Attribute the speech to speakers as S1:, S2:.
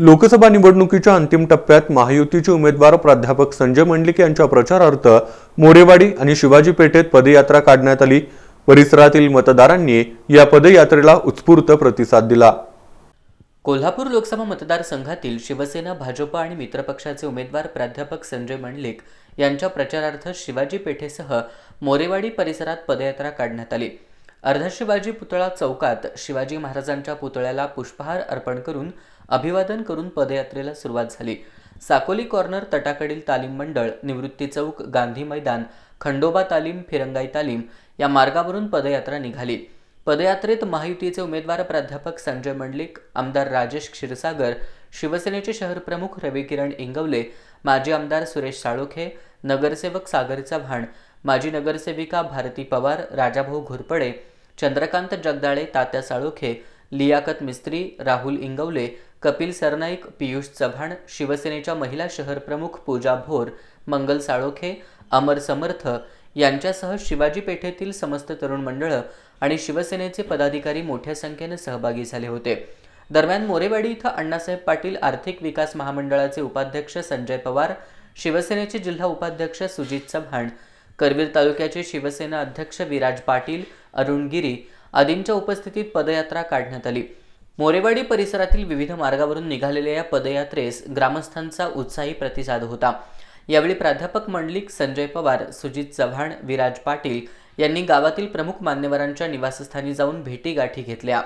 S1: लोकसभा निवडणुकीच्या अंतिम टप्प्यात महायुतीचे उमेदवार प्राध्यापक संजय मंडलिक यांच्या प्रचारार्थ मोरेवाडी आणि शिवाजी पेठेत पदयात्रा काढण्यात आली। परिसरातील मतदारांनी या पदयात्रेला उत्स्फूर्त प्रतिसाद दिला।
S2: कोल्हापूर लोकसभा मतदारसंघातील शिवसेना, भाजप आणि मित्रपक्षाचे उमेदवार प्राध्यापक संजय मंडलिक यांच्या प्रचारार्थ शिवाजी पेठेसह मोरेवाडी परिसरात पदयात्रा काढण्यात आली। अर्धा शिवाजी पुतळा चौकात शिवाजी महाराजांच्या पुतळ्याला पुष्पहार अर्पण करून अभिवादन करून पदयात्रेला सुरुवात झाली। साकोली कॉर्नर, तटाकडील तालीम मंडळ, निवृत्ती चौक, गांधी मैदान, खंडोबा तालीम, फिरंगाई तालीम या मार्गावरून पदयात्रा निघाली। पदयात्रेत महायुतीचे उमेदवार प्राध्यापक संजय मंडलिक, आमदार राजेश क्षीरसागर, शिवसेनेचे शहर प्रमुख रविकिरण इंगवले, माजी आमदार सुरेश साळोखे, नगरसेवक सागर चव्हाण, माजी नगरसेविका भारती पवार, राजाभाऊ घोरपडे, चंद्रकांत जगदाळे, तात्या साळोखे, लियाकत मिस्त्री, राहुल इंगवले, कपिल सरनाईक, पियुष चव्हाण, शिवसेनेच्या महिला शहर प्रमुख पूजा भोर, मंगल साळोखे, अमर समर्थ यांच्यासह शिवाजी पेठेतील समस्त तरुण मंडळ आणि शिवसेनेचे पदाधिकारी मोठ्या संख्येने सहभागी झाले होते। दरम्यान मोरेवाडी इथं अण्णासाहेब पाटील आर्थिक विकास महामंडळाचे उपाध्यक्ष संजय पवार, शिवसेनेचे जिल्हा उपाध्यक्ष सुजित चव्हाण, करवीर तालुक्याचे शिवसेना अध्यक्ष विराज पाटील, अरुण गिरी आदींच्या उपस्थितीत पदयात्रा काढण्यात आली। मोरेवाडी परिसरातील विविध मार्गावरून निघालेल्या या पदयात्रेस ग्रामस्थांचा उत्साही प्रतिसाद होता। यावेळी प्राध्यापक मंडलिक, संजय पवार, सुजित चव्हाण, विराज पाटील यांनी गावातील प्रमुख मान्यवरांच्या निवासस्थानी जाऊन भेटीगाठी घेतल्या।